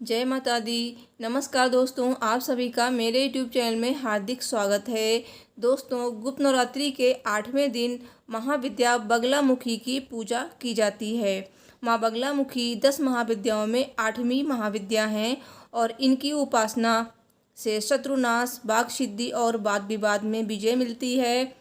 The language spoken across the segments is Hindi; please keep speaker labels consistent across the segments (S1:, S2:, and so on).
S1: जय माता दी। नमस्कार दोस्तों, आप सभी का मेरे यूट्यूब चैनल में हार्दिक स्वागत है। दोस्तों, गुप्त नवरात्रि के 8वें दिन महाविद्या बगलामुखी की पूजा की जाती है। माँ बगलामुखी 10 महाविद्याओं में 8वीं महाविद्या हैं और इनकी उपासना से शत्रुनाश, वाक सिद्धि और वाद विवाद में विजय मिलती है।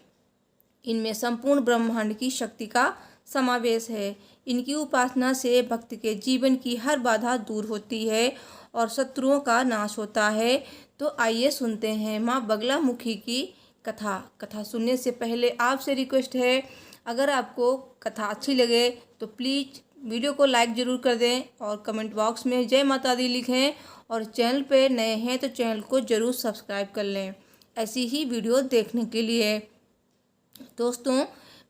S1: इनमें संपूर्ण ब्रह्मांड की शक्ति का समावेश है। इनकी उपासना से भक्त के जीवन की हर बाधा दूर होती है और शत्रुओं का नाश होता है। तो आइए सुनते हैं माँ बगलामुखी की कथा सुनने से पहले आपसे रिक्वेस्ट है, अगर आपको कथा अच्छी लगे तो प्लीज़ वीडियो को लाइक ज़रूर कर दें और कमेंट बॉक्स में जय माता दी लिखें। और चैनल पे नए हैं तो चैनल को ज़रूर सब्सक्राइब कर लें ऐसी ही वीडियो देखने के लिए। दोस्तों,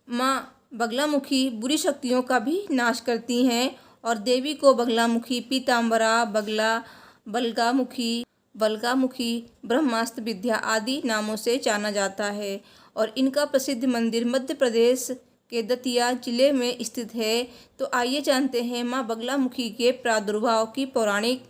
S1: माँ बगलामुखी बुरी शक्तियों का भी नाश करती हैं और देवी को बगलामुखी, पीताम्बरा, बलगामुखी, ब्रह्मास्त्र विद्या आदि नामों से जाना जाता है और इनका प्रसिद्ध मंदिर मध्य प्रदेश के दतिया जिले में स्थित है। तो आइए जानते हैं माँ बगलामुखी के प्रादुर्भाव की पौराणिक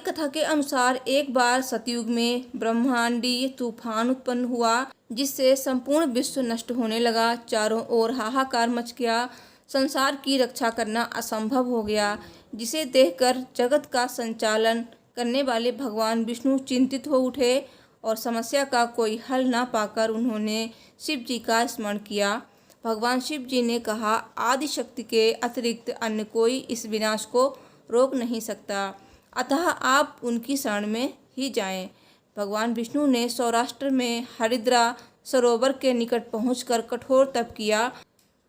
S1: कथा के अनुसार एक बार सतयुग में ब्रह्मांडीय तूफान उत्पन्न हुआ जिससे संपूर्ण विश्व नष्ट होने लगा। चारों ओर हाहाकार मच गया। संसार की रक्षा करना असंभव हो गया, जिसे देखकर जगत का संचालन करने वाले भगवान विष्णु चिंतित हो उठे और समस्या का कोई हल ना पाकर उन्होंने शिव जी का स्मरण किया। भगवान शिव जी ने कहा, आदि शक्ति के अतिरिक्त अन्य कोई इस विनाश को रोक नहीं सकता, अतः आप उनकी शरण में ही जाएं। भगवान विष्णु ने सौराष्ट्र में हरिद्रा सरोवर के निकट पहुंचकर कठोर तप किया।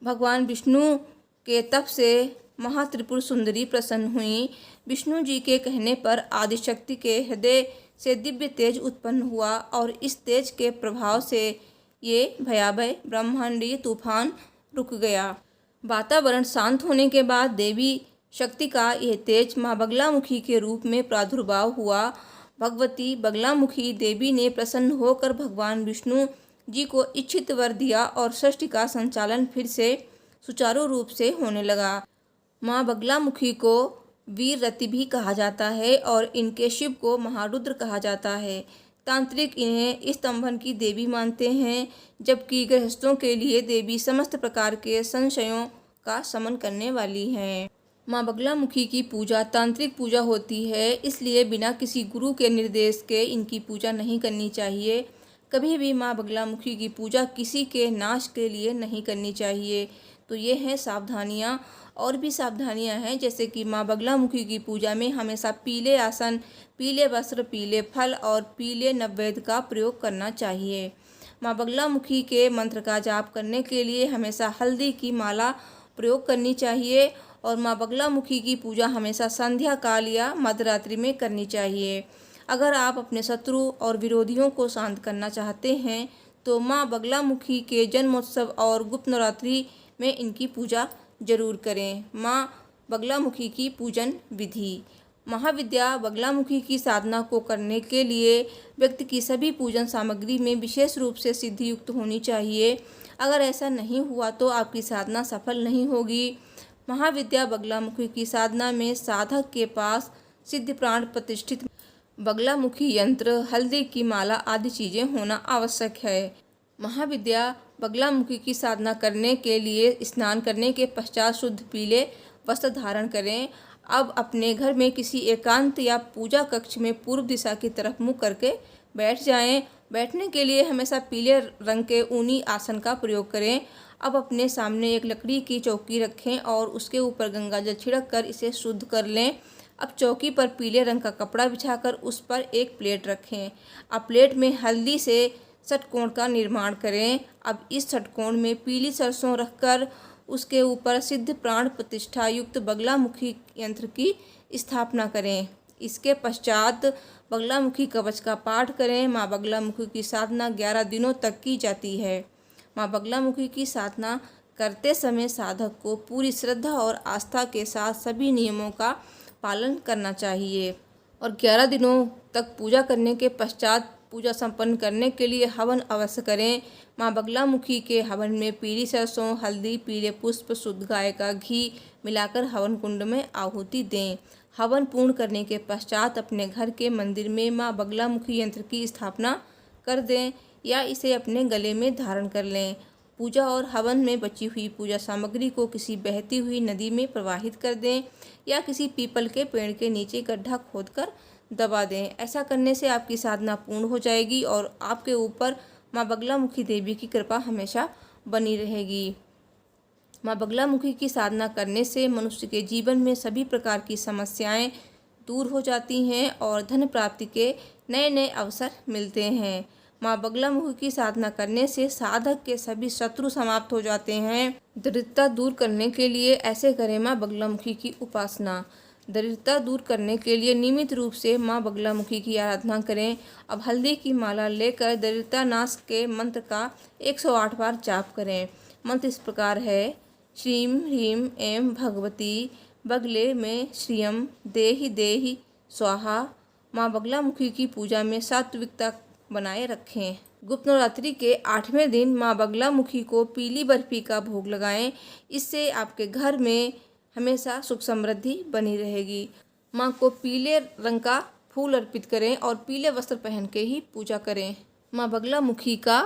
S1: भगवान विष्णु के तप से महात्रिपुर सुंदरी प्रसन्न हुई। विष्णु जी के कहने पर आदिशक्ति के हृदय से दिव्य तेज उत्पन्न हुआ और इस तेज के प्रभाव से ये भयावह ब्रह्मांडीय तूफान रुक गया। वातावरण शांत होने के बाद देवी शक्ति का यह तेज माँ बगलामुखी के रूप में प्रादुर्भाव हुआ। भगवती बगलामुखी देवी ने प्रसन्न होकर भगवान विष्णु जी को इच्छित वर दिया और सृष्टि का संचालन फिर से सुचारू रूप से होने लगा। माँ बगलामुखी को वीर रति भी कहा जाता है और इनके शिव को महारुद्र कहा जाता है। तांत्रिक इन्हें स्तंभन की देवी मानते हैं, जबकि गृहस्थों के लिए देवी समस्त प्रकार के संशयों का शमन करने वाली हैं। माँ बगलामुखी की पूजा तांत्रिक पूजा होती है, इसलिए बिना किसी गुरु के निर्देश के इनकी पूजा नहीं करनी चाहिए। कभी भी माँ बगलामुखी की पूजा किसी के नाश के लिए नहीं करनी चाहिए। तो ये हैं सावधानियाँ। और भी सावधानियाँ हैं, जैसे कि माँ बगलामुखी की पूजा में हमेशा पीले आसन, पीले वस्त्र, पीले फल और पीले नैवेद्य का प्रयोग करना चाहिए। माँ बगलामुखी के मंत्र का जाप करने के लिए हमेशा हल्दी की माला प्रयोग करनी चाहिए और माँ बगलामुखी की पूजा हमेशा संध्या काल या मध्यरात्रि में करनी चाहिए। अगर आप अपने शत्रु और विरोधियों को शांत करना चाहते हैं तो माँ बगलामुखी के जन्मोत्सव और गुप्त नवरात्रि में इनकी पूजा जरूर करें। माँ बगलामुखी की पूजन विधि। महाविद्या बगलामुखी की साधना को करने के लिए व्यक्ति की सभी पूजन सामग्री में विशेष रूप से सिद्धि युक्त होनी चाहिए। अगर ऐसा नहीं हुआ तो आपकी साधना सफल नहीं होगी। महाविद्या बगलामुखी की साधना में साधक के पास सिद्ध प्राण प्रतिष्ठित बगलामुखी यंत्र, हल्दी की माला आदि चीज़ें होना आवश्यक है। महाविद्या बगलामुखी की साधना करने के लिए स्नान करने के पश्चात शुद्ध पीले वस्त्र धारण करें। अब अपने घर में किसी एकांत या पूजा कक्ष में पूर्व दिशा की तरफ मुँह करके बैठ जाएं। बैठने के लिए हमेशा पीले रंग के ऊनी आसन का प्रयोग करें। अब अपने सामने एक लकड़ी की चौकी रखें और उसके ऊपर गंगाजल छिड़क कर इसे शुद्ध कर लें। अब चौकी पर पीले रंग का कपड़ा बिछाकर उस पर एक प्लेट रखें। अब प्लेट में हल्दी से षटकोण का निर्माण करें। अब इस षटकोण में पीली सरसों रखकर उसके ऊपर सिद्ध प्राण प्रतिष्ठा युक्त बगलामुखी यंत्र की स्थापना करें। इसके पश्चात बगलामुखी कवच का पाठ करें। माँ बगलामुखी की साधना 11 दिनों तक की जाती है। माँ बगलामुखी की साधना करते समय साधक को पूरी श्रद्धा और आस्था के साथ सभी नियमों का पालन करना चाहिए और 11 दिनों तक पूजा करने के पश्चात पूजा संपन्न करने के लिए हवन अवश्य करें। माँ बगलामुखी के हवन में पीली सरसों, हल्दी, पीले पुष्प, शुद्ध गाय का घी मिलाकर हवन कुंड में आहुति दें। हवन पूर्ण करने के पश्चात अपने घर के मंदिर में माँ बगलामुखी यंत्र की स्थापना कर दें या इसे अपने गले में धारण कर लें। पूजा और हवन में बची हुई पूजा सामग्री को किसी बहती हुई नदी में प्रवाहित कर दें या किसी पीपल के पेड़ के नीचे गड्ढा खोदकर दबा दें। ऐसा करने से आपकी साधना पूर्ण हो जाएगी और आपके ऊपर माँ बगलामुखी देवी की कृपा हमेशा बनी रहेगी। माँ बगलामुखी की साधना करने से मनुष्य के जीवन में सभी प्रकार की समस्याएं दूर हो जाती हैं और धन प्राप्ति के नए नए अवसर मिलते हैं। माँ बगलामुखी की साधना करने से साधक के सभी शत्रु समाप्त हो जाते हैं। दरिद्रता दूर करने के लिए ऐसे करें माँ बगलामुखी की उपासना। दरिद्रता दूर करने के लिए नियमित रूप से माँ बगलामुखी की आराधना करें। अब हल्दी की माला लेकर दरिद्रता नाश के मंत्र का 108 बार जाप करें। मंत्र इस प्रकार है: श्रीम ह्रीम ऐं भगवती बगले में श्रियम देहि देहि स्वाहा। माँ बगलामुखी की पूजा में सात्विकता बनाए रखें। गुप्त नवरात्रि के 8वें दिन माँ बगलामुखी को पीली बर्फी का भोग लगाएं। इससे आपके घर में हमेशा सुख समृद्धि बनी रहेगी। माँ को पीले रंग का फूल अर्पित करें और पीले वस्त्र पहन के ही पूजा करें। माँ बगलामुखी का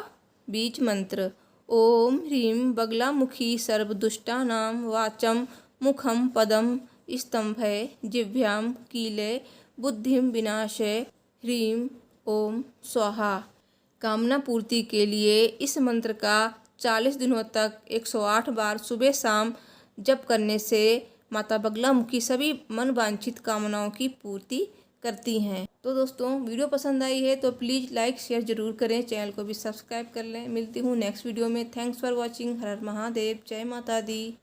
S1: बीज मंत्र: ओम ह्रीं बगलामुखी सर्वदुष्टानां वाचम मुखम पदम स्तंभय जिह्वां कीले बुद्धिम विनाशय ह्रीं ओम स्वाहा। कामना पूर्ति के लिए इस मंत्र का 40 दिनों तक 108 बार सुबह शाम जप करने से माता बगलामुखी सभी मन वांछित कामनाओं की पूर्ति करती हैं। तो दोस्तों, वीडियो पसंद आई है तो प्लीज़ लाइक शेयर ज़रूर करें, चैनल को भी सब्सक्राइब कर लें। मिलती हूँ नेक्स्ट वीडियो में। Thanks for watching. हर हर महादेव। जय माता दी।